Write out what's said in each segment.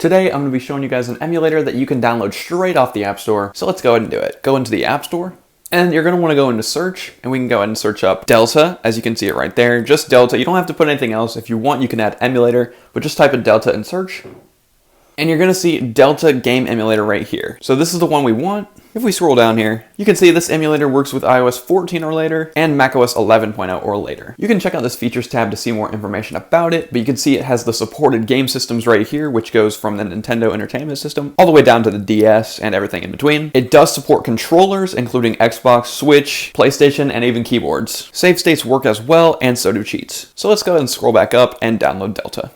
Today, I'm going to be showing you guys an emulator that you can download straight off the App Store. So let's go ahead and do it. Go into the App Store, and you're going to want to go into search, and we can go ahead and search up Delta, as you can see it right there. Just Delta. You don't have to put anything else. If you want, you can add emulator, but just type in Delta in search. And you're going to see Delta Game Emulator right here. So this is the one we want. If we scroll down here, you can see this emulator works with iOS 14 or later and macOS 11.0 or later. You can check out this features tab to see more information about it, but you can see it has the supported game systems right here, which goes from the Nintendo Entertainment System all the way down to the DS and everything in between. It does support controllers, including Xbox, Switch, PlayStation, and even keyboards. Save states work as well, and so do cheats. So let's go ahead and scroll back up and download Delta.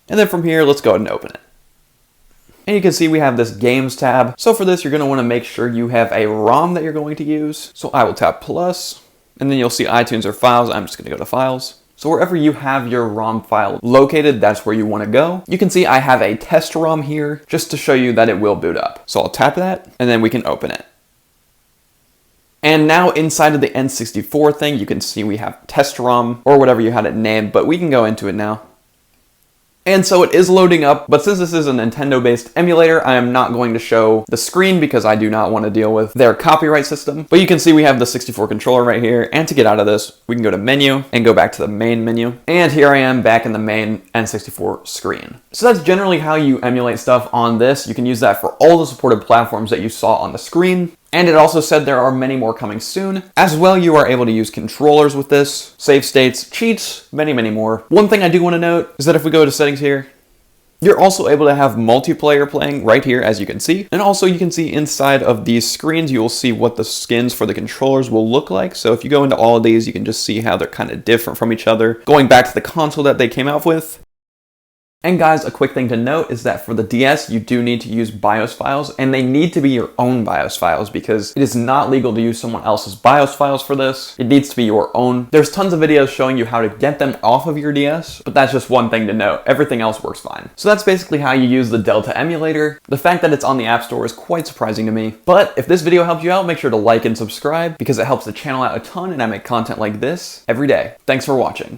And then from here, let's go ahead and open it. And you can see we have this Games tab. So for this, you're going to want to make sure you have a ROM that you're going to use. So I will tap plus, and then you'll see iTunes or Files. I'm just going to go to Files. So wherever you have your ROM file located, that's where you want to go. You can see I have a test ROM here just to show you that it will boot up. So I'll tap that, and then we can open it. And now inside of the N64 thing, you can see we have test ROM or whatever you had it named, but we can go into it now. And so it is loading up, but since this is a Nintendo-based emulator, I am not going to show the screen because I do not want to deal with their copyright system. But you can see we have the 64 controller right here, and to get out of this, we can go to Menu and go back to the main menu. And here I am back in the main N64 screen. So that's generally how you emulate stuff on this. You can use that for all the supported platforms that you saw on the screen. And it also said there are many more coming soon. As well, you are able to use controllers with this, save states, cheats, many more. One thing I do want to note is that if we go to settings here, you're also able to have multiplayer playing right here, as you can see. And also you can see inside of these screens, you will see what the skins for the controllers will look like. So if you go into all of these, you can just see how they're kind of different from each other, going back to the console that they came out with. And guys, a quick thing to note is that for the DS, you do need to use BIOS files, and they need to be your own BIOS files because it is not legal to use someone else's BIOS files for this. It needs to be your own. There's tons of videos showing you how to get them off of your DS, but that's just one thing to note. Everything else works fine. So that's basically how you use the Delta emulator. The fact that it's on the App Store is quite surprising to me. But if this video helped you out, make sure to like and subscribe because it helps the channel out a ton and I make content like this every day. Thanks for watching.